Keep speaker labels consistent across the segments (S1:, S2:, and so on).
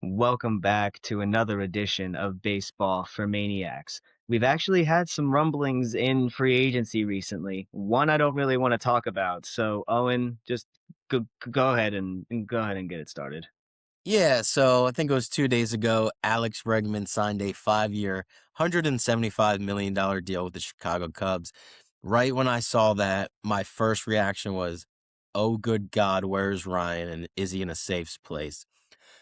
S1: Welcome back to another edition of Baseball for Maniacs. We've actually had some rumblings in free agency recently. One I don't really want to talk about. So, Owen, just go ahead and go ahead and get it started.
S2: Yeah, so I think it was 2 days ago, Alex Bregman signed a 5-year, $175 million deal with the Chicago Cubs. Right when I saw that, my first reaction was, "Oh, good God, where's Ryan, and is he in a safe place?"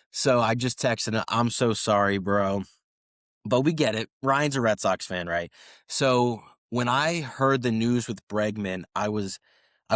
S2: So I just texted him, "I'm so sorry, bro." But we get it. Ryan's a Red Sox fan, right? So when I heard the news with Bregman, I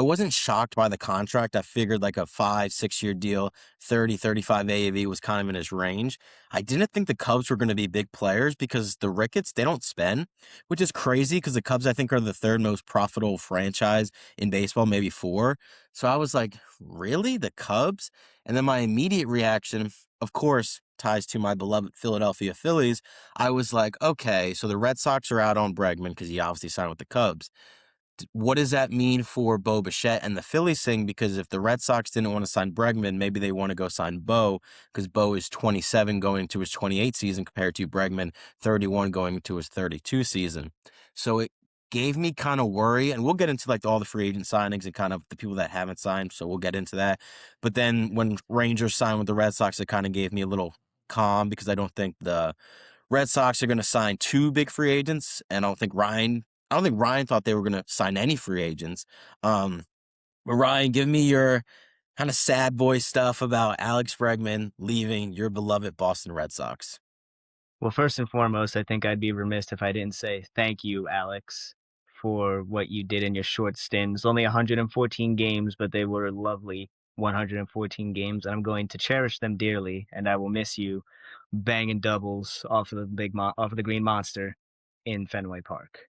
S2: wasn't shocked by the contract. I figured like a 5, 6 year deal, 30, 35 AAV was kind of in his range. I didn't think the Cubs were going to be big players because the Ricketts, they don't spend, which is crazy because the Cubs, I think, are the third most profitable franchise in baseball, maybe four. So I was like, really? The Cubs? And then my immediate reaction, of course, ties to my beloved Philadelphia Phillies. I was like, okay, so the Red Sox are out on Bregman because he obviously signed with the Cubs. What does that mean for Bo Bichette and the Phillies thing? Because if the Red Sox didn't want to sign Bregman, maybe they want to go sign Bo because Bo is 27 going into his 28 season compared to Bregman 31 going into his 32 season. So it gave me kind of worry, and we'll get into like all the free agent signings and kind of the people that haven't signed. So we'll get into that. But then when Rangers signed with the Red Sox, it kind of gave me a little calm because I don't think the Red Sox are going to sign two big free agents, and I don't think Ryan thought they were going to sign any free agents. But Ryan, give me your kind of sad boy stuff about Alex Bregman leaving your beloved Boston Red Sox.
S1: Well, first and foremost, I think I'd be remiss if I didn't say thank you, Alex, for what you did in your short stints. Only 114 games, but they were lovely 114 games, and I'm going to cherish them dearly. And I will miss you banging doubles off of off of the Green Monster in Fenway Park.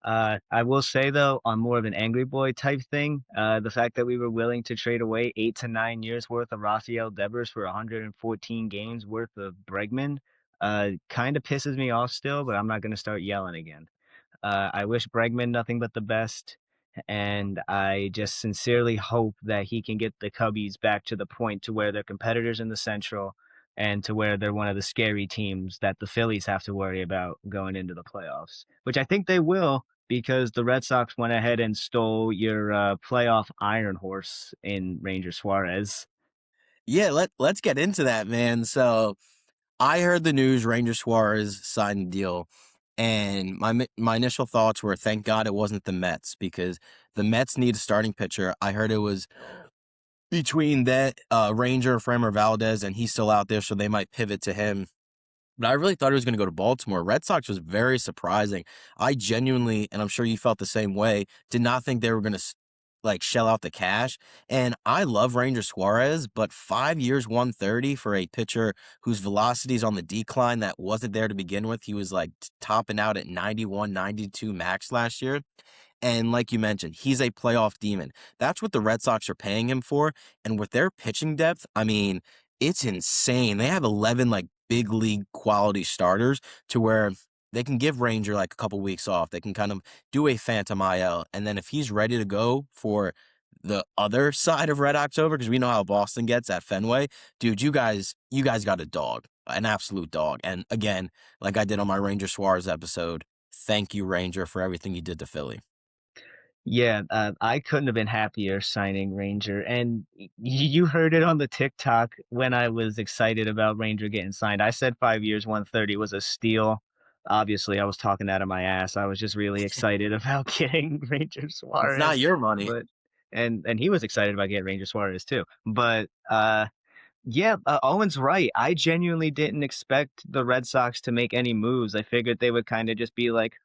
S1: I will say though, on more of an angry boy type thing, the fact that we were willing to trade away 8 to 9 years worth of Rafael Devers for 114 games worth of Bregman, kind of pisses me off still. But I'm not going to start yelling again. I wish Bregman nothing but the best, and I just sincerely hope that he can get the Cubbies back to the point to where they're competitors in the Central and to where they're one of the scary teams that the Phillies have to worry about going into the playoffs, which I think they will because the Red Sox went ahead and stole your playoff iron horse in Ranger Suarez.
S2: Yeah, let's get into that, man. So I heard the news Ranger Suarez signed a deal, and my initial thoughts were, thank God it wasn't the Mets because the Mets need a starting pitcher. I heard it was between that Ranger, Framber Valdez, and he's still out there, so they might pivot to him. But I really thought he was going to go to Baltimore. Red Sox was very surprising. I genuinely, and I'm sure you felt the same way, did not think they were going to like shell out the cash. And I love Ranger Suarez, but 5 years, 130 for a pitcher whose velocity is on the decline that wasn't there to begin with. He was like topping out at 91, 92 max last year. And like you mentioned, he's a playoff demon. That's what the Red Sox are paying him for. And with their pitching depth, I mean, it's insane. They have 11 like big league quality starters to where they can give Ranger like a couple weeks off. They can kind of do a phantom IL. And then if he's ready to go for the other side of Red October, because we know how Boston gets at Fenway, dude, you guys got a dog, an absolute dog. And again, like I did on my Ranger Suarez episode, thank you, Ranger, for everything you did to Philly.
S1: Yeah, I couldn't have been happier signing Ranger. And you heard it on the TikTok when I was excited about Ranger getting signed. I said 5 years, 130 was a steal. Obviously, I was talking out of my ass. I was just really excited about getting Ranger
S2: It's not
S1: Suarez,
S2: your money.
S1: but and he was excited about getting Ranger Suarez too. But yeah, Owen's right. I genuinely didn't expect the Red Sox to make any moves. I figured they would kind of just be like,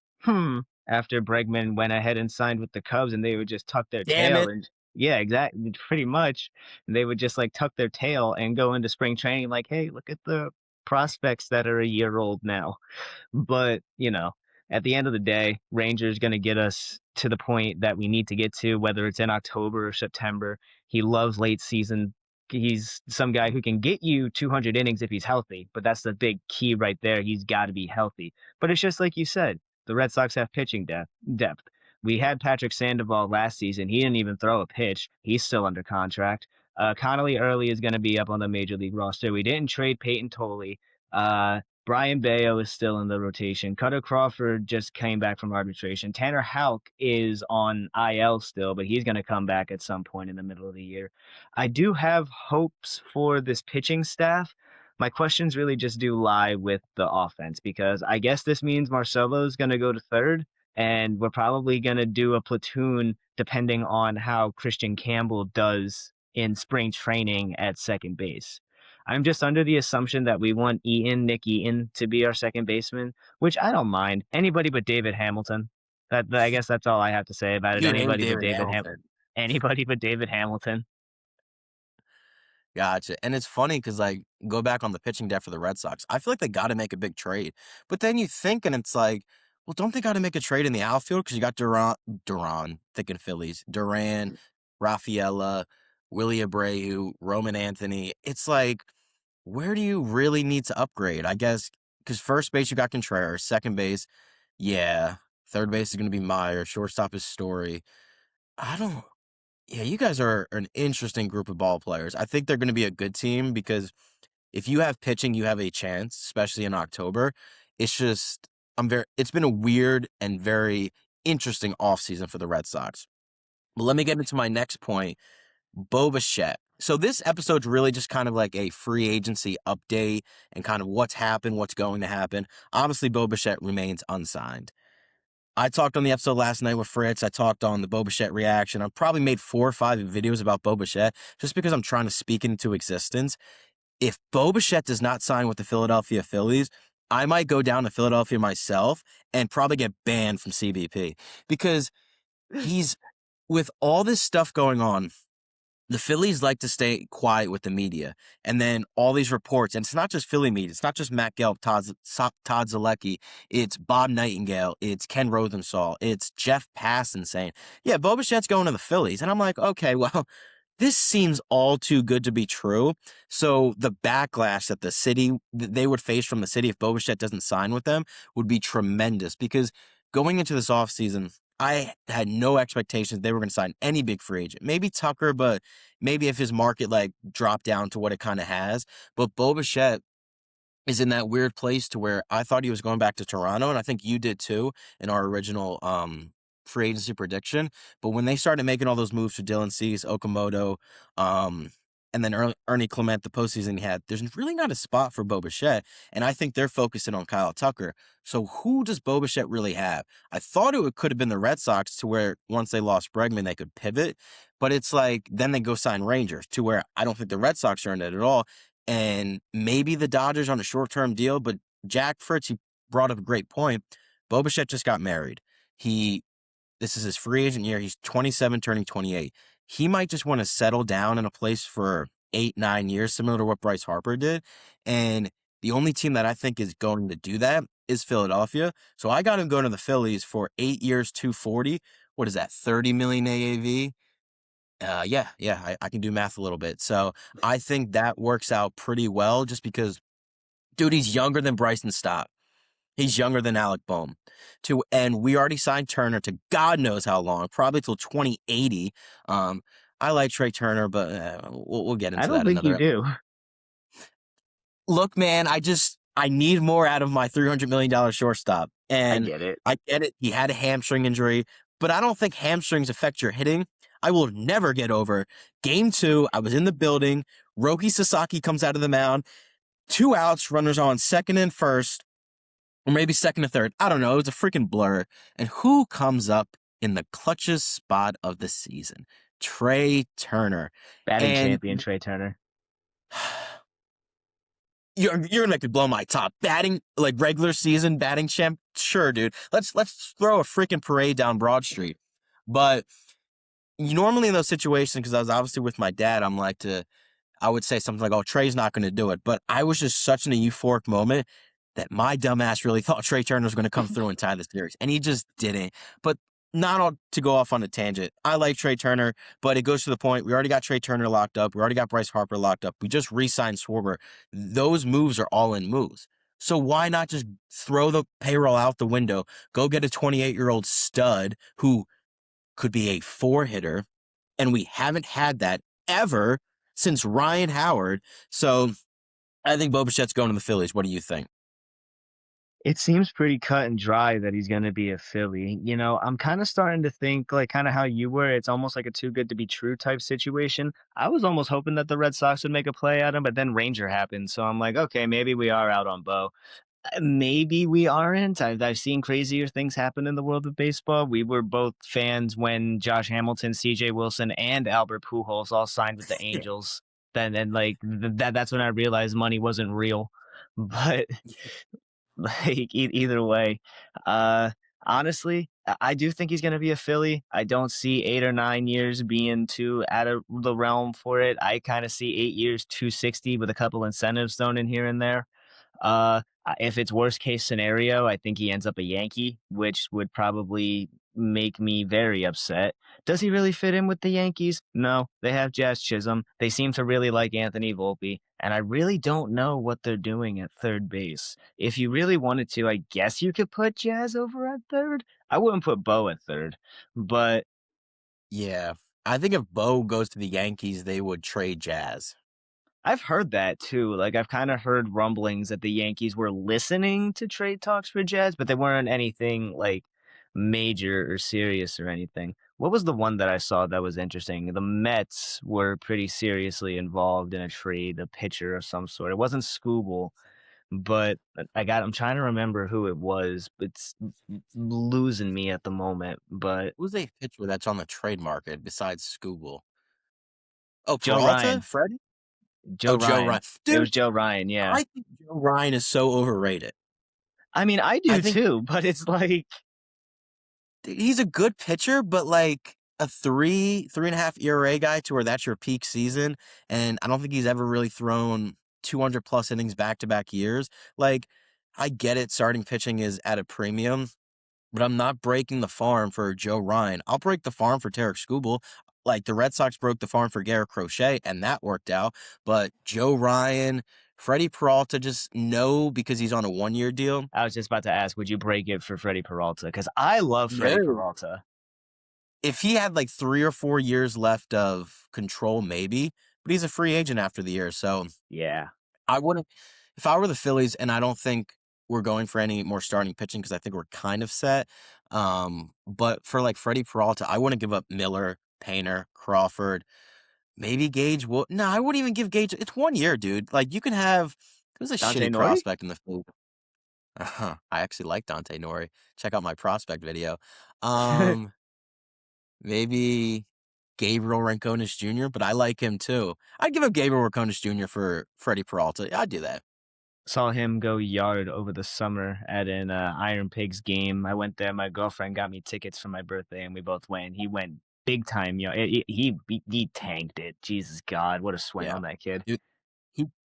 S1: after Bregman went ahead and signed with the Cubs, and they would just tuck their
S2: Damn
S1: tail
S2: it.
S1: and yeah, exactly, pretty much. They would just like tuck their tail and go into spring training like, hey, look at the prospects that are a year old now. But, at the end of the day, Rangers going to get us to the point that we need to get to, whether it's in October or September. He loves late season. He's some guy who can get you 200 innings if he's healthy, but that's the big key right there. He's got to be healthy. But it's just like you said, the Red Sox have pitching depth. We had Patrick Sandoval last season. He didn't even throw a pitch. He's still under contract. Connolly Early is going to be up on the major league roster. We didn't trade Peyton Tolley. Brian Bayo is still in the rotation. Cutter Crawford just came back from arbitration. Tanner Houck is on IL still, but he's going to come back at some point in the middle of the year. I do have hopes for this pitching staff. My questions really just do lie with the offense because I guess this means Marcelo is going to go to third, and we're probably going to do a platoon depending on how Christian Campbell does in spring training at second base. I'm just under the assumption that we want Nick Eaton, to be our second baseman, which I don't mind. Anybody but David Hamilton. I guess that's all I have to say about it.
S2: Good name, David Hamilton.
S1: Anybody but David Hamilton.
S2: Gotcha. And it's funny because, like, go back on the pitching depth for the Red Sox. I feel like they got to make a big trade. But then you think, and it's like, well, don't they got to make a trade in the outfield? Because you got thinking Phillies, Duran, Rafaela, Willie Abreu, Roman Anthony. It's like, where do you really need to upgrade? I guess because first base, you got Contreras. Second base, yeah. Third base is going to be Meyer. Shortstop is Story. I don't. Yeah, you guys are an interesting group of ball players. I think they're going to be a good team because if you have pitching, you have a chance, especially in October. It's just it's been a weird and very interesting offseason for the Red Sox. But let me get into my next point, Bo Bichette. So this episode's really just kind of like a free agency update and kind of what's happened, what's going to happen. Obviously, Bo Bichette remains unsigned. I talked on the episode last night with Fritz. I talked on the Bo Bichette reaction. I've probably made 4 or 5 videos about Bo Bichette just because I'm trying to speak into existence. If Bo Bichette does not sign with the Philadelphia Phillies, I might go down to Philadelphia myself and probably get banned from CBP because he's, with all this stuff going on, the Phillies like to stay quiet with the media. And then all these reports, and it's not just Philly media. It's not just Matt Gelb, Todd Zalecki. It's Bob Nightingale. It's Ken Rosenthal. It's Jeff Passan saying, yeah, Bo Bichette's going to the Phillies. And I'm like, okay, well, this seems all too good to be true. So the backlash that they would face from the city if Bo Bichette doesn't sign with them would be tremendous because going into this offseason, I had no expectations they were going to sign any big free agent. Maybe Tucker, but maybe if his market like dropped down to what it kind of has. But Bo Bichette is in that weird place to where I thought he was going back to Toronto, and I think you did too in our original free agency prediction. But when they started making all those moves for Dylan Cease, Okamoto, and then Ernie Clement, the postseason he had, there's really not a spot for Bo Bichette, and I think they're focusing on Kyle Tucker. So who does Bo Bichette really have? I thought it could have been the Red Sox to where once they lost Bregman, they could pivot, but it's like then they go sign Rangers to where I don't think the Red Sox are in it at all, and maybe the Dodgers on a short-term deal, but Jack Fritz, he brought up a great point. Bo Bichette just got married. This is his free agent year. He's 27, turning 28. He might just want to settle down in a place for 8, 9 years, similar to what Bryce Harper did. And the only team that I think is going to do that is Philadelphia. So I got him going to the Phillies for 8 years, 240. What is that, 30 million AAV? Yeah, I can do math a little bit. So I think that works out pretty well just because, dude, he's younger than Bryson Stott. He's younger than Alec Bohm. And we already signed Turner to God knows how long, probably till 2080. I like Trey Turner, but we'll get into
S1: I don't
S2: that
S1: think you
S2: another.
S1: do.
S2: Look, man, I need more out of my $300 million shortstop.
S1: I
S2: And
S1: get it.
S2: I get it. He had a hamstring injury, but I don't think hamstrings affect your hitting. I will never get over Game 2. I was in the building. Roki Sasaki comes out of the mound. 2 outs, runners on second and first. Or maybe second or third. I don't know. It was a freaking blur. And who comes up in the clutchest spot of the season? Trey Turner.
S1: Batting
S2: And
S1: champion Trey Turner.
S2: you're gonna make me blow my top. Batting, like regular season batting champ? Sure, dude. Let's throw a freaking parade down Broad Street. But normally in those situations, because I was obviously with my dad, I would say something like, oh, Trey's not going to do it. But I was just such in a euphoric moment that my dumbass really thought Trey Turner was going to come through and tie the series. And he just didn't. But not all to go off on a tangent. I like Trey Turner, but it goes to the point. We already got Trey Turner locked up. We already got Bryce Harper locked up. We just re-signed Schwarber. Those moves are all in moves. So why not just throw the payroll out the window, go get a 28-year-old stud who could be a 4-hitter, and we haven't had that ever since Ryan Howard. So I think Bo Bichette's going to the Phillies. What do you think?
S1: It seems pretty cut and dry that he's gonna be a Philly. You know, I'm kinda starting to think, like, kinda how you were, it's almost like a too good to be true type situation. I was almost hoping that the Red Sox would make a play at him, but then Ranger happened, so I'm like, "Okay, maybe we are out on Bo." Maybe we aren't. I've seen crazier things happen in the world of baseball. We were both fans when Josh Hamilton, CJ Wilson, and Albert Pujols all signed with the Angels. Then like that's when I realized money wasn't real. But like either way, uh, honestly, I do think he's going to be a Philly. I don't see 8 or 9 years being too out of the realm for it. I kind of see 8 years, 260 with a couple incentives thrown in here and there. If it's worst case scenario, I think he ends up a Yankee, which would probably make me very upset. Does he really fit in with the Yankees? No, they have Jazz Chisholm. They seem to really like Anthony Volpe, and I really don't know what they're doing at third base. If you really wanted to, I guess you could put Jazz over at third. I wouldn't put Bo at third, but
S2: Yeah. I think if Bo goes to the Yankees, they would trade Jazz.
S1: I've heard that too. Like I've kind of heard rumblings that the Yankees were listening to trade talks for Jazz, but they weren't anything like major or serious or anything. What was the one that I saw that was interesting? The Mets were pretty seriously involved in a trade, a pitcher of some sort. It wasn't Scooble, but I'm trying to remember who it was. It's losing me at the moment, but
S2: Who's a pitcher that's on the trade market besides Scooble? Oh,
S1: Joe
S2: Peralta?
S1: Ryan.
S2: Freddie?
S1: Joe
S2: Oh, Joe Ryan.
S1: Ryan. It
S2: Dude,
S1: was Joe Ryan, yeah.
S2: I think Joe Ryan is so overrated.
S1: I mean, I
S2: I
S1: do
S2: think
S1: too, but it's like
S2: he's a good pitcher, but like a 3.5 ERA guy to where that's your peak season. And I don't think he's ever really thrown 200 plus innings back to back years. Like, I get it, starting pitching is at a premium, but I'm not breaking the farm for Joe Ryan. I'll break the farm for Tarek Skubal. Like the Red Sox broke the farm for Garrett Crochet, and that worked out. But Joe Ryan, Freddie Peralta, just no because he's on a 1 year deal.
S1: I was just about to ask, would you break it for Freddie Peralta? Because I love Freddie
S2: No.
S1: Peralta.
S2: If he had like 3 or 4 years left of control, maybe, but he's a free agent after the year. So
S1: Yeah.
S2: I wouldn't, if I were the Phillies, and I don't think we're going for any more starting pitching because I think we're kind of set. But for like Freddie Peralta, I wouldn't give up Miller, Painter, Crawford, maybe Gage. Well, no, I wouldn't even give Gage. It's 1 year, dude. Like you can have. It was a
S1: Dante
S2: shitty
S1: Nori?
S2: prospect in the Phillies. I actually like Dante Nori. Check out my prospect video. Um, Maybe Gabriel Ranconis Jr., but I like him too. I'd give up Gabriel Ranconis Jr. for Freddie Peralta. I'd do that.
S1: Saw him go yard over the summer at an Iron Pigs game. I went there. My girlfriend got me tickets for my birthday, and we both went. He went big time. He tanked it. Jesus God, what a swing
S2: Yeah.
S1: on that kid.
S2: Dude,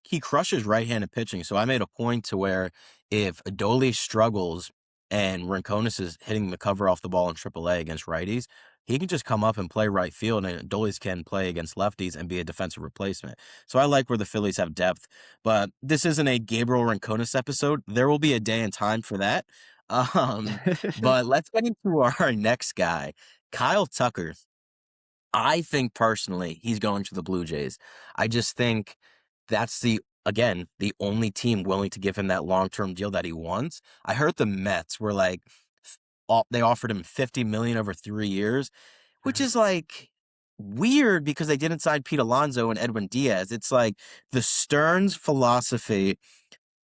S2: he crushes right-handed pitching. So I made a point to where if Adolis struggles and Ranconis is hitting the cover off the ball in AAA against righties, he can just come up and play right field, and Adolis can play against lefties and be a defensive replacement. So I like where the Phillies have depth, but this isn't a Gabriel Ranconis episode. There will be a day and time for that. Um, but let's get into our next guy, Kyle Tucker. I think personally he's going to the Blue Jays. I just think that's the only team willing to give him that long-term deal that he wants. I heard the Mets were like they offered him 50 million over 3 years, which is like weird because they didn't sign Pete Alonso and Edwin Diaz. It's like the Stearns philosophy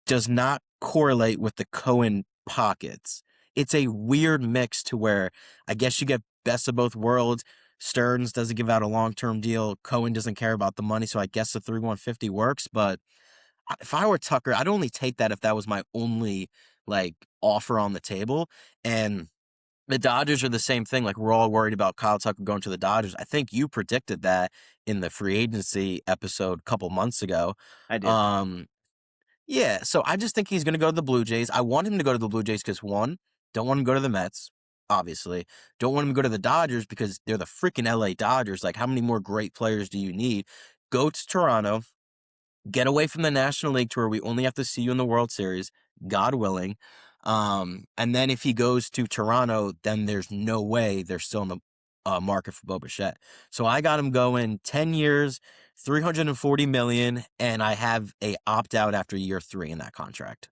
S2: does not correlate with the Cohen pockets. It's a weird mix to where I guess you get best of both worlds. Stearns doesn't give out a long-term deal. Cohen doesn't care about the money, so I guess the 3-150 works. But if I were Tucker, I'd only take that if that was my only like offer on the table. And the Dodgers are the same thing. Like we're all worried about Kyle Tucker going to the Dodgers. I think you predicted that in the free agency episode a couple months ago.
S1: I did.
S2: Um, yeah, so I just think he's going to go to the Blue Jays. I want him to go to the Blue Jays because one, don't want him to go to the Mets, obviously. Don't want him to go to the Dodgers because they're the freaking LA Dodgers. Like, how many more great players do you need? Go to Toronto, get away from the National League to where we only have to see you in the World Series, God willing. And then if he goes to Toronto, then there's no way they're still in the market for Bo Bichette. So I got him going 10 years, $340 million, and I have a opt out after year 3 in that contract.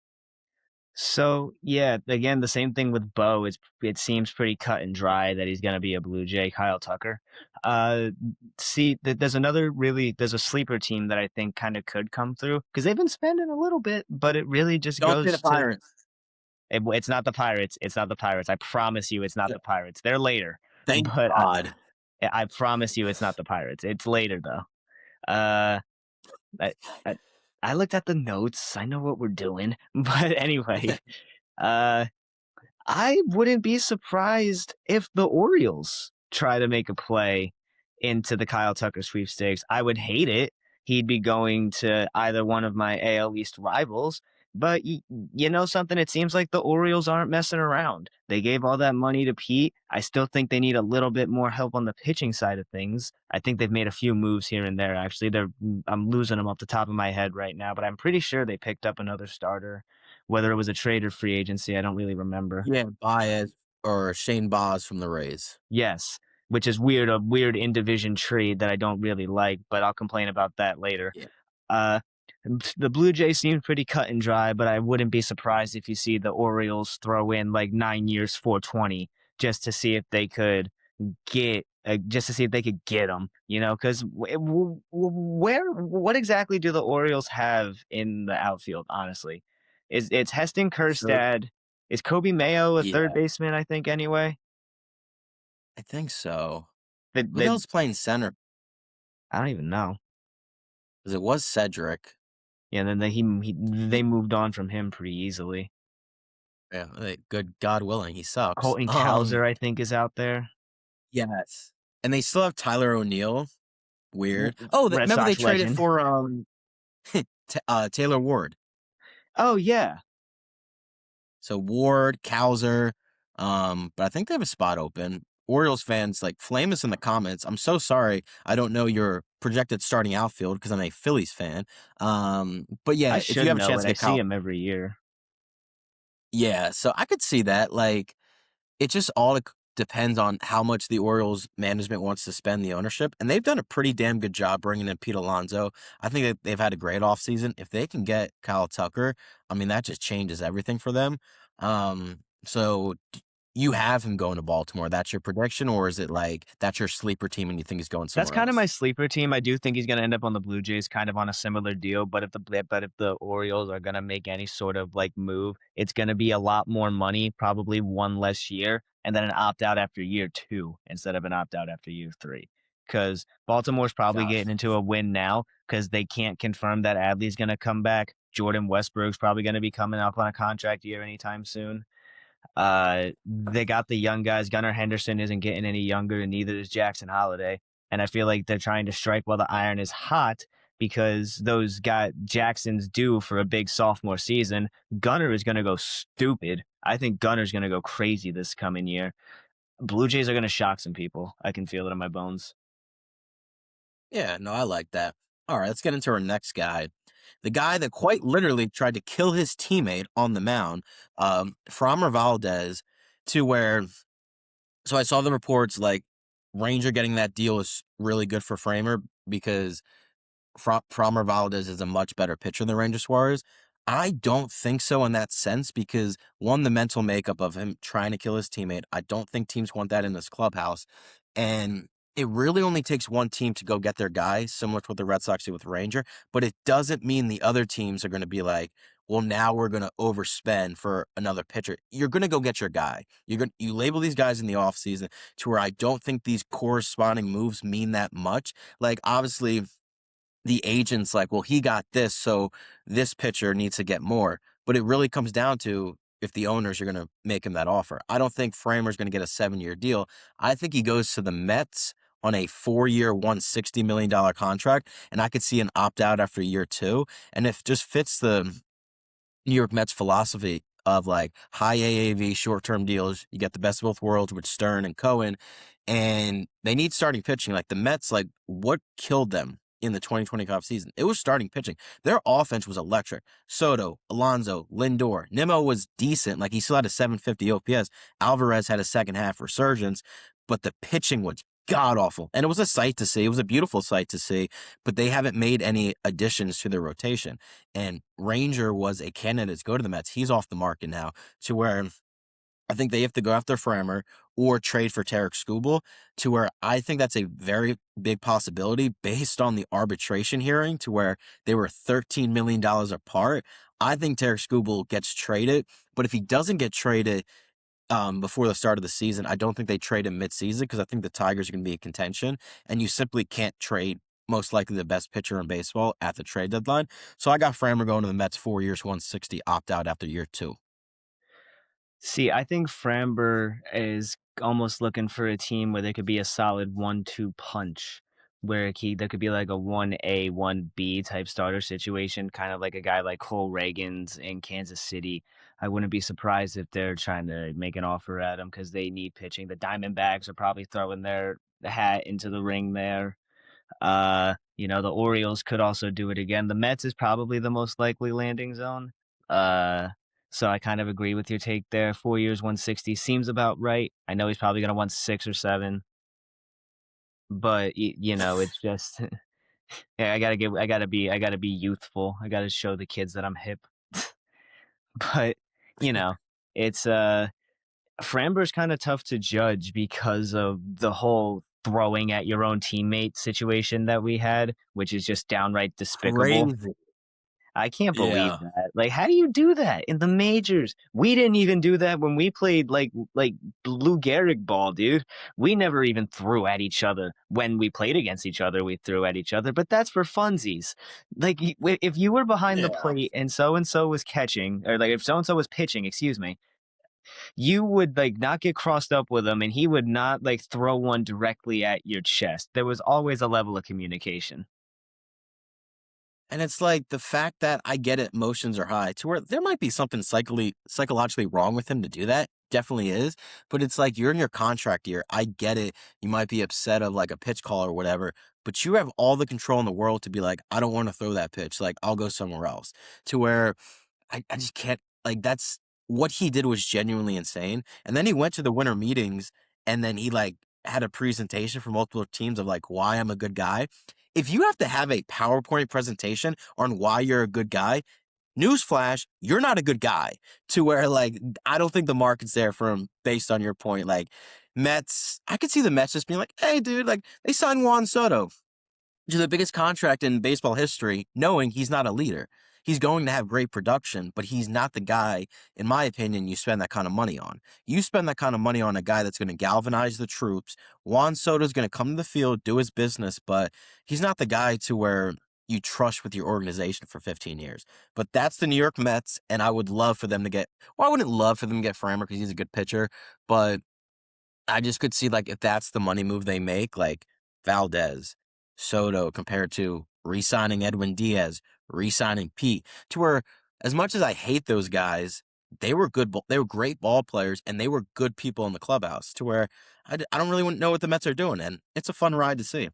S1: So yeah, again, the same thing with Bo. It seems pretty cut and dry that he's going to be a Blue Jay, Kyle Tucker. Uh, See, there's a sleeper team that I think kind of could come through because they've been spending a little bit, but it really just
S2: Don't say the
S1: goes to
S2: Pirates.
S1: it's not the Pirates. It's not the Pirates. I promise you, it's not
S2: Th
S1: the Pirates. They're later,
S2: Thank
S1: but
S2: God.
S1: I promise you, it's not the Pirates. It's later though. Uh, I, I I looked at the notes. I know what we're doing, but anyway. Uh, I wouldn't be surprised if the Orioles try to make a play into the Kyle Tucker sweepstakes. I would hate it. He'd be going to either one of my AL East rivals. But you know something? It seems like the Orioles aren't messing around. They gave all that money to Pete. I still think they need a little bit more help on the pitching side of things. I think they've made a few moves here and there. Actually, I'm losing them off the top of my head right now, but I'm pretty sure they picked up another starter. Whether it was a trade or free agency, I don't really remember.
S2: Yeah, Baez or Shane Baz from the Rays.
S1: Yes, which is weird, a weird in division trade that I don't really like, but I'll complain about that later.
S2: Yeah.
S1: Uh, the Blue Jays seem pretty cut and dry, but I wouldn't be surprised if you see the Orioles throw in like 9 years, 420, just to see if they could just to see if they could get them, you know, because what exactly do the Orioles have in the outfield? Honestly, it's Heston
S2: So
S1: Kjerstad? Is Kobe Mayo a third
S2: yeah,
S1: baseman? I think anyway.
S2: I think so. Who the
S1: They
S2: hell's playing center?
S1: I don't even know.
S2: 'Cause it was Cedric.
S1: Yeah, and then they moved on from him pretty easily.
S2: Yeah, good God willing, he sucks.
S1: Colton Cowser, I think, is out there.
S2: Yes. And they still have Tyler O'Neill. Weird. Oh,
S1: Red
S2: remember they
S1: Sox
S2: traded
S1: legend.
S2: for, Taylor Ward.
S1: Oh yeah,
S2: So Ward, Cowser, but I think they have a spot open. Orioles fans, like, flame us in the comments. I'm so sorry I don't know your projected starting outfield because I'm a Phillies fan. But
S1: I
S2: yeah, if you
S1: should
S2: have a
S1: know
S2: chance
S1: it.
S2: to
S1: I
S2: get
S1: see
S2: Kyle,
S1: him every year.
S2: yeah, so I could see that, like, it just all depends on how much the Orioles management wants to spend the ownership, and they've done a pretty damn good job bringing in Pete Alonso. I think that they've had a great offseason. If they can get Kyle Tucker, I mean, that just changes everything for them. So you have him going to Baltimore. That's your prediction, or is it like that's your sleeper team and you think he's going
S1: That's
S2: somewhere
S1: kind of my
S2: else?
S1: sleeper team. I do think he's going to end up on the Blue Jays, kind of on a similar deal. But if the Orioles are going to make any sort of like move, it's going to be a lot more money, probably one less year, and then an opt out after year two instead of an opt out after year three. Because Baltimore's probably
S2: Got
S1: getting into a win now because they can't confirm that Adley's going to come back. Jordan Westbrook's probably going to be coming up on a contract year anytime soon. They got the young guys. Gunnar Henderson isn't getting any younger, and neither is Jackson Holiday. And I feel like they're trying to strike while the iron is hot because those guys Jackson's due for a big sophomore season. Gunnar is going to go stupid. I think Gunner's going to go crazy this coming year. Blue Jays are going to shock some people. I can feel it in my bones.
S2: Yeah, no, I like that. All right, let's get into our next guy. The guy that quite literally tried to kill his teammate on the mound, Framber Valdez, to where, so I saw the reports like Ranger getting that deal is really good for Framer because Framber Valdez is a much better pitcher than Ranger Suarez. I don't think so in that sense because one, the mental makeup of him trying to kill his teammate. I don't think teams want that in this clubhouse. And it really only takes one team to go get their guy, similar to what the Red Sox do with Ranger. But it doesn't mean the other teams are going to be like, well, now we're going to overspend for another pitcher. You're going to go get your guy. You label these guys in the offseason to where I don't think these corresponding moves mean that much. Like, obviously, the agent's like, well, he got this, so this pitcher needs to get more. But it really comes down to if the owners are going to make him that offer. I don't think Framer's going to get a 7-year deal. I think he goes to the Mets on a 4-year, $160 million contract, and I could see an opt out after year 2. And if just fits the New York Mets philosophy of like high AAV short term deals. You get the best of both worlds with Stern and Cohen, and they need starting pitching. Like the Mets, like what killed them in the 2025 season? It was starting pitching. Their offense was electric. Soto, Alonso, Lindor, Nimmo was decent. Like he still had a 750 OPS. Alvarez had a second half resurgence, but the pitching was god awful. And it was a sight to see. It was a beautiful sight to see, but they haven't made any additions to their rotation. And Ranger was a candidate to go to the Mets. He's off the market now, to where I think they have to go after Frammer or trade for Tarek Skubal, to where I think that's a very big possibility based on the arbitration hearing, to where they were $13 million apart. I think Tarek Skubal gets traded, but if he doesn't get traded before the start of the season, I don't think they trade him midseason, because I think the Tigers are going to be in contention, and you simply can't trade most likely the best pitcher in baseball at the trade deadline. So I got Frammer going to the Mets, 4 years, 160, opt out after year two.
S1: See, I think Framber is almost looking for a team where there could be a solid 1-2 punch, where there could be like a 1A, 1B type starter situation, kind of like a guy like Cole Reagans in Kansas City. I wouldn't be surprised if they're trying to make an offer at him because they need pitching. The Diamondbacks are probably throwing their hat into the ring there. The Orioles could also do it again. The Mets is probably the most likely landing zone. Uh, so I kind of agree with your take there. 4 years, 160 seems about right. I know he's probably going to want 6 or 7, but it's just yeah. I gotta be youthful. I gotta show the kids that I'm hip. But you know, it's Framber's kind of tough to judge because of the whole throwing at your own teammate situation that we had, which is just downright despicable.
S2: Crazy.
S1: I can't believe
S2: Yeah.
S1: that. Like, how do you do that in the majors? We didn't even do that when we played like Lou Gehrig ball, dude. We never even threw at each other. When we played against each other, we threw at each other, but that's for funsies. Like, if you were behind the
S2: Yeah.
S1: plate and so was catching, or like if so and so was pitching, excuse me, you would like not get crossed up with him and he would not like throw one directly at your chest. There was always a level of communication.
S2: And it's like the fact that I get it, emotions are high, to where there might be something psychologically wrong with him to do that. Definitely is. But it's like you're in your contract year. I get it. You might be upset of like a pitch call or whatever, but you have all the control in the world to be like, I don't want to throw that pitch. Like, I'll go somewhere else. To where I just can't, like, that's what he did was genuinely insane. And then he went to the winter meetings, and then he like had a presentation for multiple teams of like why I'm a good guy. If you have to have a PowerPoint presentation on why you're a good guy, newsflash, you're not a good guy. To where like I don't think the market's there for him based on your point. Like Mets, I could see the Mets just being like, hey dude, like they signed Juan Soto to the biggest contract in baseball history, knowing he's not a leader. He's going to have great production, but he's not the guy, in my opinion, you spend that kind of money on. You spend that kind of money on a guy that's going to galvanize the troops. Juan Soto's going to come to the field, do his business, but he's not the guy to where you trust with your organization for 15 years. But that's the New York Mets, and I would love for them to get, well, I wouldn't love for them to get Framber because he's a good pitcher, but I just could see like if that's the money move they make, like Valdez, Soto compared to re-signing Edwin Diaz, re-signing Pete, to where as much as I hate those guys, they were they were great ball players and they were good people in the clubhouse. To where I don't really know what the Mets are doing, and it's a fun ride to see.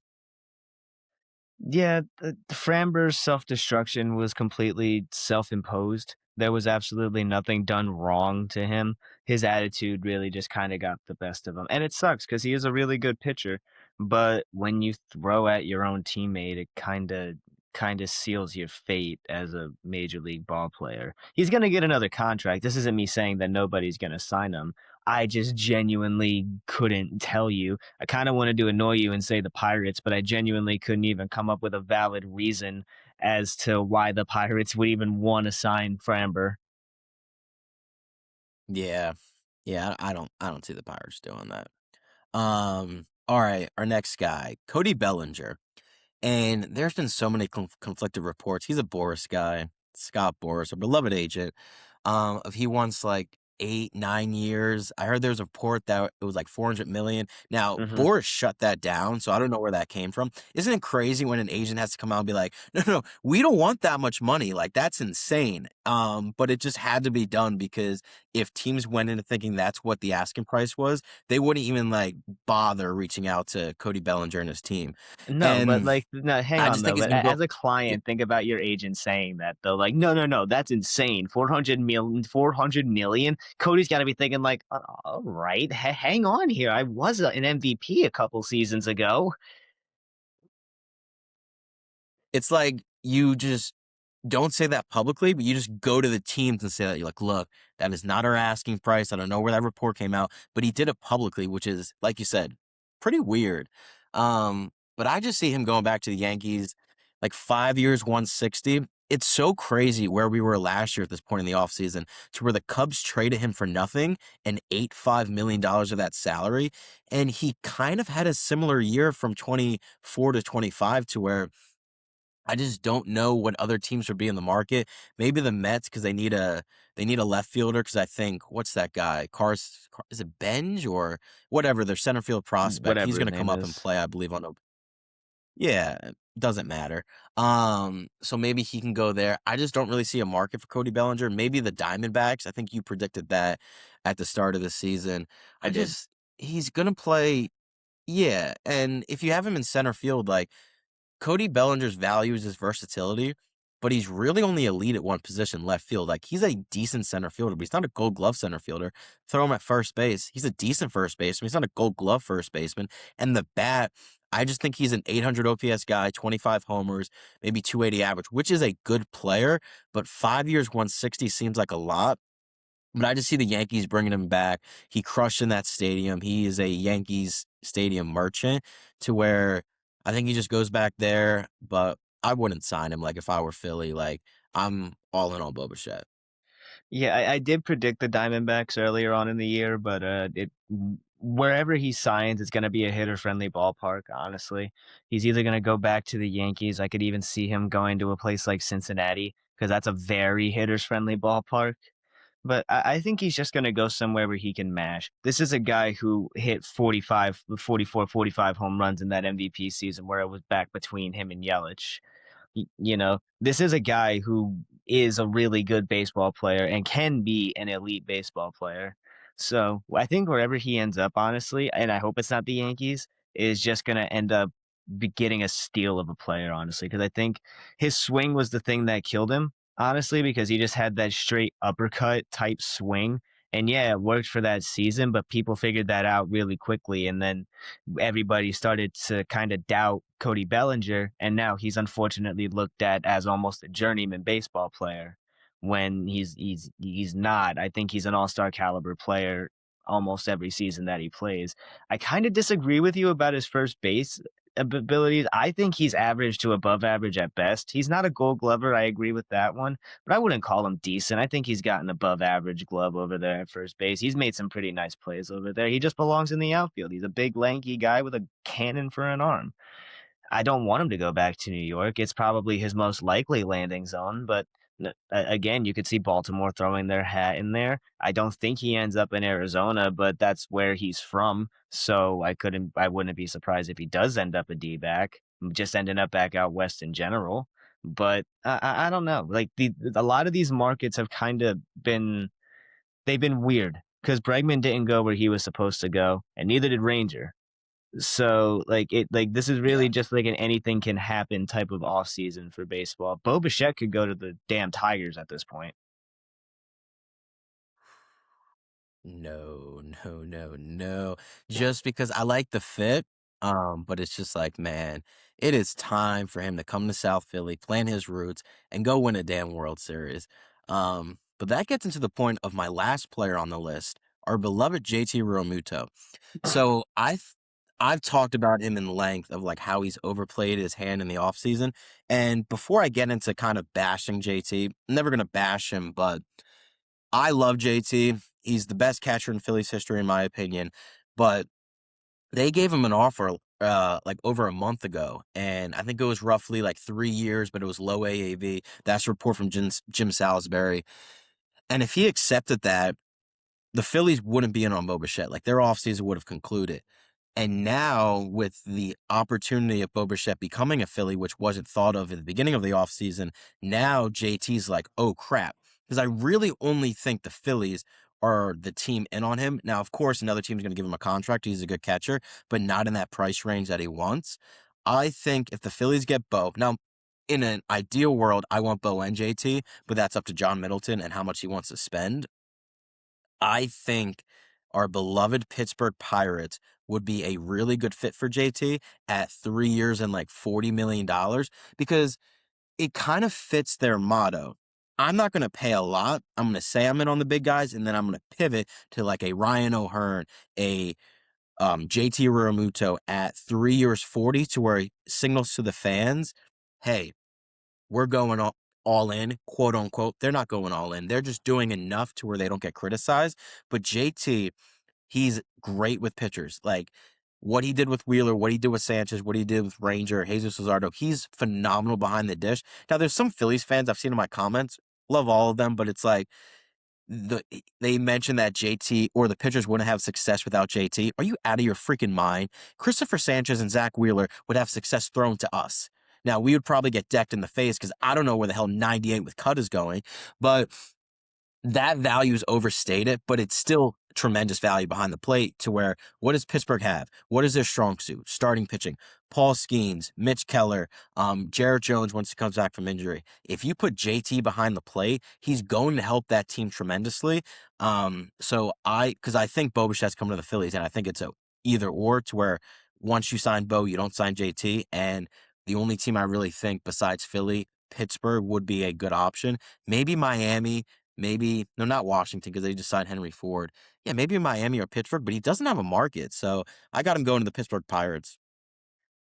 S1: Yeah, the Framber's self-destruction was completely self-imposed. There was absolutely nothing done wrong to him. His attitude really just kind of got the best of him. And it sucks because he is a really good pitcher. But when you throw at your own teammate, it kind of seals your fate as a major league ball player. He's going to get another contract. This isn't me saying that nobody's going to sign him. I just genuinely couldn't tell you. I kind of wanted to annoy you and say the Pirates, but I genuinely couldn't even come up with a valid reason as to why the Pirates would even want to sign Framber.
S2: Yeah, yeah, I don't see the Pirates doing that. All right, our next guy, Cody Bellinger. And there's been so many conflicted reports. He's a Boris guy, Scott Boris, a beloved agent. Of he wants like 8, 9 years. I heard there was a report that it was like 400 million. Now
S1: Hmm.
S2: Boris shut that down, so I don't know where that came from. Isn't it crazy when an agent has to come out and be like, no, no, no, we don't want that much money. Like that's insane. But it just had to be done because if teams went into thinking that's what the asking price was, they wouldn't even like bother reaching out to Cody Bellinger and his team.
S1: No, but,
S2: And
S1: like no, hang
S2: I
S1: on
S2: just think
S1: though,
S2: he's
S1: but
S2: going to
S1: a
S2: go.
S1: as a client, think about your agent saying that though, like, "No, no, no, that's insane, 400 million. Cody's gotta be thinking like, alright, hang on here, I was an MVP a couple seasons ago."
S2: It's like you just don't say that publicly, but you just go to the teams and say that you're like, look, that is not our asking price. I don't know where that report came out, but he did it publicly, which is, like you said, pretty weird. But I just see him going back to the Yankees, like 5 years, 160. It's so crazy where we were last year at this point in the offseason to where the Cubs traded him for nothing and ate $5 million of that salary. And he kind of had a similar year from 24 to 25 to where I just don't know what other teams would be in the market. Maybe the Mets because they need a left fielder because I think what's that guy? Is it Benj or whatever, their center field prospect. He's
S1: Whatever his
S2: gonna come
S1: name
S2: up and
S1: is.
S2: play, I believe, on a yeah, doesn't matter. So maybe he can go there. I just don't really see a market for Cody Bellinger. Maybe the Diamondbacks. I think you predicted that at the start of the season. I
S1: I did.
S2: just he's gonna play, yeah, and if you have him in center field, like Cody Bellinger's value is his versatility, but he's really only elite at one position, left field. Like he's a decent center fielder, but he's not a gold glove center fielder. Throw him at first base. He's a decent first baseman. He's not a gold glove first baseman. And the bat, I just think he's an 800 OPS guy, 25 homers, maybe 280 average, which is a good player, but 5 years, 160 seems like a lot. But I just see the Yankees bringing him back. He crushed in that stadium. He is a Yankees stadium merchant to where I think he just goes back there, but I wouldn't sign him. Like if I were Philly, like I'm all in on Boba Fett.
S1: Yeah, I did predict the Diamondbacks earlier on in the year, but wherever he signs, it's going to be a hitter friendly ballpark. Honestly, he's either going to go back to the Yankees. I could even see him going to a place like Cincinnati because that's a very hitters friendly ballpark. But I think he's just going to go somewhere where he can mash. This is a guy who hit 45, 44, 45 home runs in that MVP season where it was back between him and Yelich. This is a guy who is a really good baseball player and can be an elite baseball player. So I think wherever he ends up, honestly, and I hope it's not the Yankees, is just going to end up getting a steal of a player, honestly, because I think his swing was the thing that killed him, honestly, because he just had that straight uppercut type swing. And yeah, it worked for that season, but people figured that out really quickly. And then everybody started to kind of doubt Cody Bellinger, and now he's unfortunately looked at as almost a journeyman baseball player when he's not. I think he's an all-star caliber player almost every season that he plays. I kind of disagree with you about his first base abilities. I think he's average to above average at best. He's not a gold glover. I agree with that one, but I wouldn't call him decent. I think he's got an above average glove over there at first base. He's made some pretty nice plays over there. He just belongs in the outfield. He's a big, lanky guy with a cannon for an arm. I don't want him to go back to New York. It's probably his most likely landing zone, but again, you could see Baltimore throwing their hat in there. I don't think he ends up in Arizona, but that's where he's from. So I wouldn't be surprised if he does end up a D back, just ending up back out west in general. But I don't know. Like a lot of these markets have kind of they've been weird because Bregman didn't go where he was supposed to go, and neither did Ranger. So this is really
S2: Yeah.
S1: just like an anything can happen type of off season for baseball. Bo Bichette could go to the damn Tigers at this point.
S2: No, no, no, no. Just because I like the fit, but it's just like, man, it is time for him to come to South Philly, plant his roots, and go win a damn World Series. But that gets into the point of my last player on the list, our beloved JT Realmuto. So I've talked about him in length of like how he's overplayed his hand in the offseason. And before I get into kind of bashing JT, I'm never gonna bash him, but I love JT. He's the best catcher in Phillies history, in my opinion. But they gave him an offer like over a month ago, and I think it was roughly like 3 years, but it was low AAV. That's a report from Jim Salisbury. And if he accepted that, the Phillies wouldn't be in on Bo Bichette. Like their offseason would have concluded. And now with the opportunity of Bo Bichette becoming a Philly, which wasn't thought of in the beginning of the offseason, now JT's like, oh crap. Because I really only think the Phillies are the team in on him. Now, of course, another team's gonna give him a contract. He's a good catcher, but not in that price range that he wants. I think if the Phillies get Bo now, in an ideal world, I want Bo and JT, but that's up to John Middleton and how much he wants to spend. I think our beloved Pittsburgh Pirates would be a really good fit for JT at 3 years and like $40 million because it kind of fits their motto. I'm not going to pay a lot. I'm going to say I'm in on the big guys, and then I'm going to pivot to like a Ryan O'Hearn, a JT Realmuto at 3 years 40 to where he signals to the fans, hey, we're going all in, quote unquote. They're not going all in. They're just doing enough to where they don't get criticized. But JT, he's great with pitchers. Like what he did with Wheeler, what he did with Sanchez, what he did with Ranger, Jesus Luzardo, he's phenomenal behind the dish. Now, there's some Phillies fans I've seen in my comments, love all of them, but it's like they mentioned that JT or the pitchers wouldn't have success without JT. Are you out of your freaking mind? Christopher Sanchez and Zach Wheeler would have success thrown to us. Now, we would probably get decked in the face because I don't know where the hell 98 with Cut is going, but that value is overstated, but it's still tremendous value behind the plate to where what does Pittsburgh have? What is their strong suit? Starting pitching. Paul Skeens, Mitch Keller, Jarrett Jones once he comes back from injury. If you put JT behind the plate, he's going to help that team tremendously. Because I think Bo Bichette's coming to the Phillies, and I think it's a either or to where once you sign Bo, you don't sign JT. And the only team I really think besides Philly, Pittsburgh would be a good option. Maybe Miami. Maybe no, not Washington because they just signed Henry Ford. Yeah, maybe Miami or Pittsburgh, but he doesn't have a market. So I got him going to the Pittsburgh Pirates.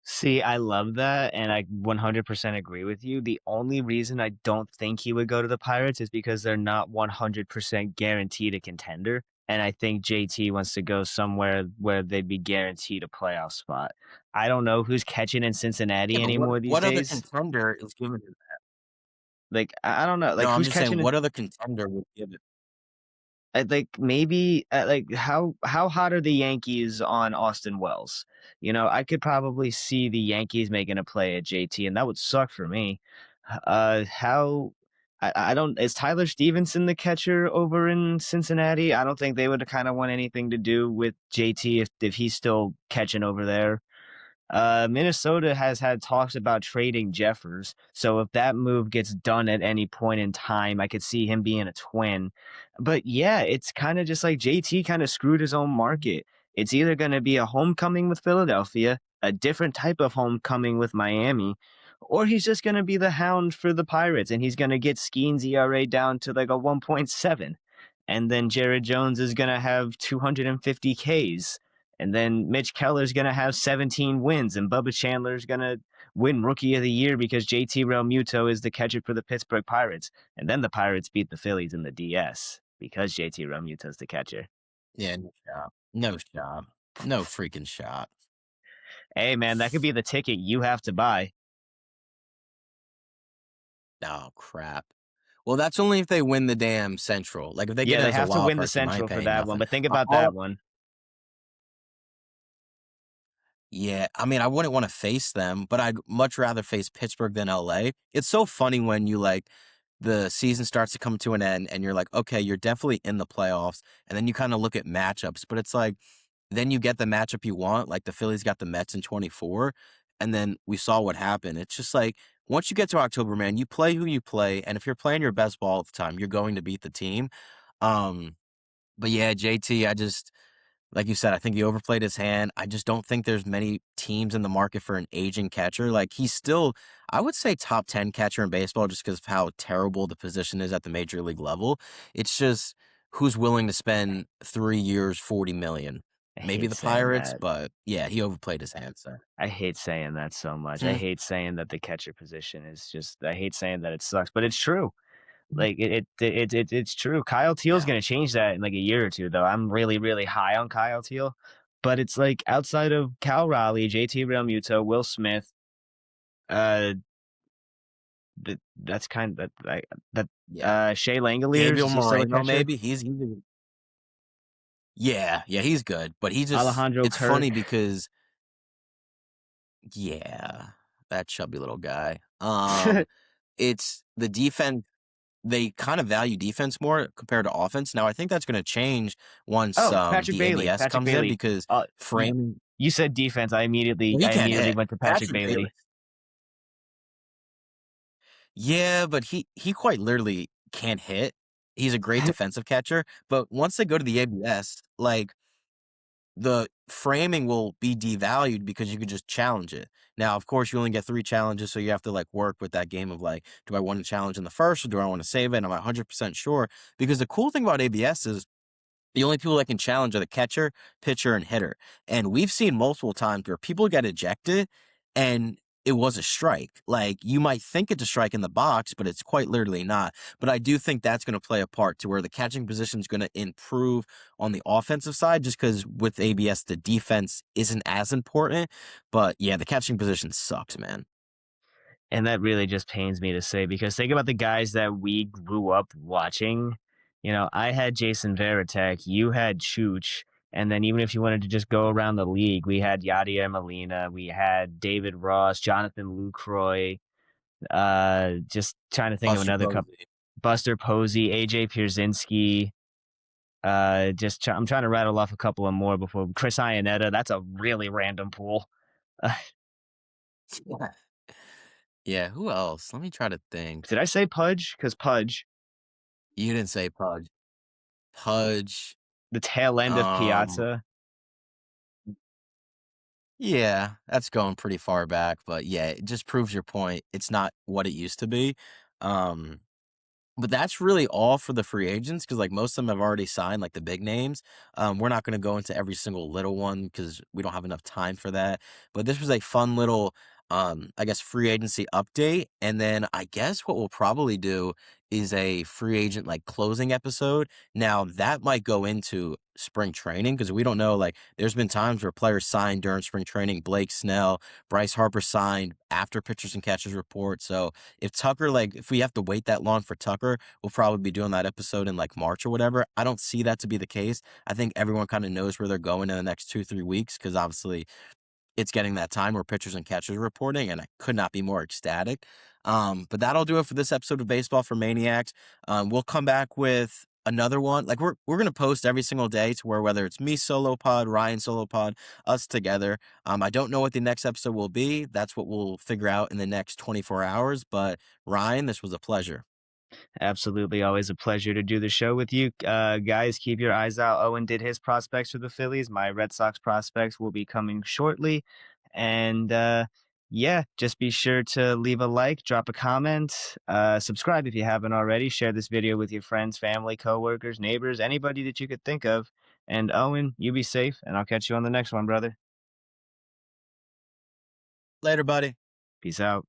S1: See, I love that, and I 100% agree with you. The only reason I don't think he would go to the Pirates is because they're not 100% guaranteed a contender, and I think JT wants to go somewhere where they'd be guaranteed a playoff spot. I don't know who's catching in
S2: Yeah,
S1: Cincinnati
S2: but
S1: anymore these
S2: what other
S1: days.
S2: contender is giving him that?
S1: Like, I don't know,
S2: No,
S1: like,
S2: I'm
S1: who's
S2: just saying
S1: catching in
S2: what other contender would give it?
S1: like maybe like how hot are the Yankees on Austin Wells? You know, I could probably see the Yankees making a play at JT, and that would suck for me. How I don't is Tyler Stevenson the catcher over in Cincinnati? I don't think they would kind of want anything to do with JT if he's still catching over there. Minnesota has had talks about trading Jeffers, so if that move gets done at any point in time, I could see him being a Twin. But yeah, it's kind of just like JT kind of screwed his own market. It's either going to be a homecoming with Philadelphia, a different type of homecoming with Miami, or he's just going to be the hound for the Pirates and he's going to get Skeen's ERA down to like a 1.7. And then Jared Jones is going to have 250 Ks, and then Mitch Keller's going to have 17 wins, and Bubba Chandler's going to win Rookie of the Year because JT Realmuto is the catcher for the Pittsburgh Pirates. And then the Pirates beat the Phillies in the DS because JT Realmuto's the catcher.
S2: Yeah, no shot. No shot. No freaking shot.
S1: Hey, man, that could be the ticket you have to buy.
S2: Oh crap. Well, that's only if they win the damn Central. Like if they get
S1: Yeah,
S2: it
S1: they
S2: as a
S1: have to
S2: wild
S1: win the
S2: card team, I ain't
S1: Central for
S2: paying
S1: that one,
S2: nothing.
S1: but think about
S2: All
S1: that one.
S2: Yeah, I mean, I wouldn't want to face them, but I'd much rather face Pittsburgh than LA. It's so funny when you like the season starts to come to an end and you're like, okay, you're definitely in the playoffs. And then you kind of look at matchups, but it's like, then you get the matchup you want. Like the Phillies got the Mets in 24, and then we saw what happened. It's just like, once you get to October, man, you play who you play. And if you're playing your best ball at the time, you're going to beat the team. Um, but yeah, JT, I just, like you said, I think he overplayed his hand. I just don't think there's many teams in the market for an aging catcher. Like he's still, I would say top 10 catcher in baseball just because of how terrible the position is at the major league level. It's just who's willing to spend 3 years, 40 million.
S1: I
S2: Maybe
S1: hate
S2: the
S1: saying
S2: Pirates,
S1: that.
S2: but yeah, he overplayed his hand, so.
S1: I hate saying that so much. I
S2: Hmm.
S1: hate saying that the catcher position is just, I hate saying that it sucks, but it's true. Like it's true. Kyle Teal's
S2: Yeah.
S1: gonna change that in like a year or two, though. I'm really, really high on Kyle Teal. But it's like outside of Cal Raleigh, JT Realmuto, Will Smith, uh that's kind of that
S2: Yeah.
S1: Shea Langoliers,
S2: Gabriel
S1: is he still a
S2: Moreno,
S1: catcher?
S2: maybe. Yeah, yeah, he's good. But
S1: Alejandro
S2: it's funny
S1: Kirk.
S2: because, yeah, that chubby little guy. It's the defense. they kind of value defense more compared to offense. Now, I think that's gonna change once,
S1: Oh, Patrick
S2: the
S1: Bailey,
S2: ABS
S1: Patrick
S2: comes in
S1: Bailey.
S2: because
S1: You
S2: framing
S1: you said defense. I immediately
S2: well, he
S1: I
S2: can't
S1: immediately
S2: hit.
S1: went to Patrick
S2: Patrick Bailey.
S1: Bailey.
S2: Yeah, but he quite literally can't hit. He's a great defensive catcher, but once they go to the ABS, like, the framing will be devalued because you could just challenge it. Now, of course, you only get 3 challenges, so you have to, like, work with that game of, like, do I want to challenge in the first or do I wanna save it? And I'm 100% sure because the cool thing about ABS is the only people that can challenge are the catcher, pitcher, and hitter. And we've seen multiple times where people get ejected and it was a strike. Like you might think it's a strike in the box, but it's quite literally not. But I do think that's going to play a part to where the catching position is going to improve on the offensive side, just because with ABS, the defense isn't as important. But yeah, the catching position sucks, man.
S1: And that really just pains me to say because think about the guys that we grew up watching. You know, I had Jason Varitek, you had Chooch, and then even if you wanted to just go around the league, we had Yadier Molina, we had David Ross, Jonathan Lucroy, just trying to think of
S2: Buster
S1: another couple.
S2: Posey.
S1: Buster Posey, AJ Pierzynski. I'm trying to rattle off a couple of more before Chris Iannetta. That's a really random pool.
S2: Yeah, who else? Let me try to think.
S1: Did I say Pudge? Because Pudge,
S2: You didn't say Pudge. Pudge.
S1: the tail end of
S2: Um,
S1: Piazza.
S2: Yeah, that's going pretty far back, but yeah, it just proves your point. It's not what it used to be. Um, but that's really all for the free agents because, like, most of them have already signed, like the big names. We're not going to go into every single little one because we don't have enough time for that. But this was a fun little, I guess, free agency update. And then I guess what we'll probably do is a free agent like closing episode. Now that might go into spring training because we don't know. Like, there's been times where players signed during spring training. Blake Snell, Bryce Harper signed after pitchers and catchers report. So if Tucker, like, if we have to wait that long for Tucker, we'll probably be doing that episode in like March or whatever. I don't see that to be the case. I think everyone kind of knows where they're going in the next 2, 3 weeks because obviously it's getting that time where pitchers and catchers are reporting, and I could not be more ecstatic. But that'll do it for this episode of Baseball for Maniacs. We'll come back with another one. Like we're gonna post every single day to where whether it's me solo pod, Ryan solo pod, us together. I don't know what the next episode will be. That's what we'll figure out in the next 24 hours. But Ryan, this was a pleasure.
S1: Absolutely, always a pleasure to do the show with you. Guys, keep your eyes out. Owen did his prospects for the Phillies. My Red Sox prospects will be coming shortly. And yeah, just be sure to leave a like, drop a comment, subscribe if you haven't already. Share this video with your friends, family, coworkers, neighbors, anybody that you could think of. And Owen, you be safe, and I'll catch you on the next one, brother.
S2: Later, buddy.
S1: Peace out.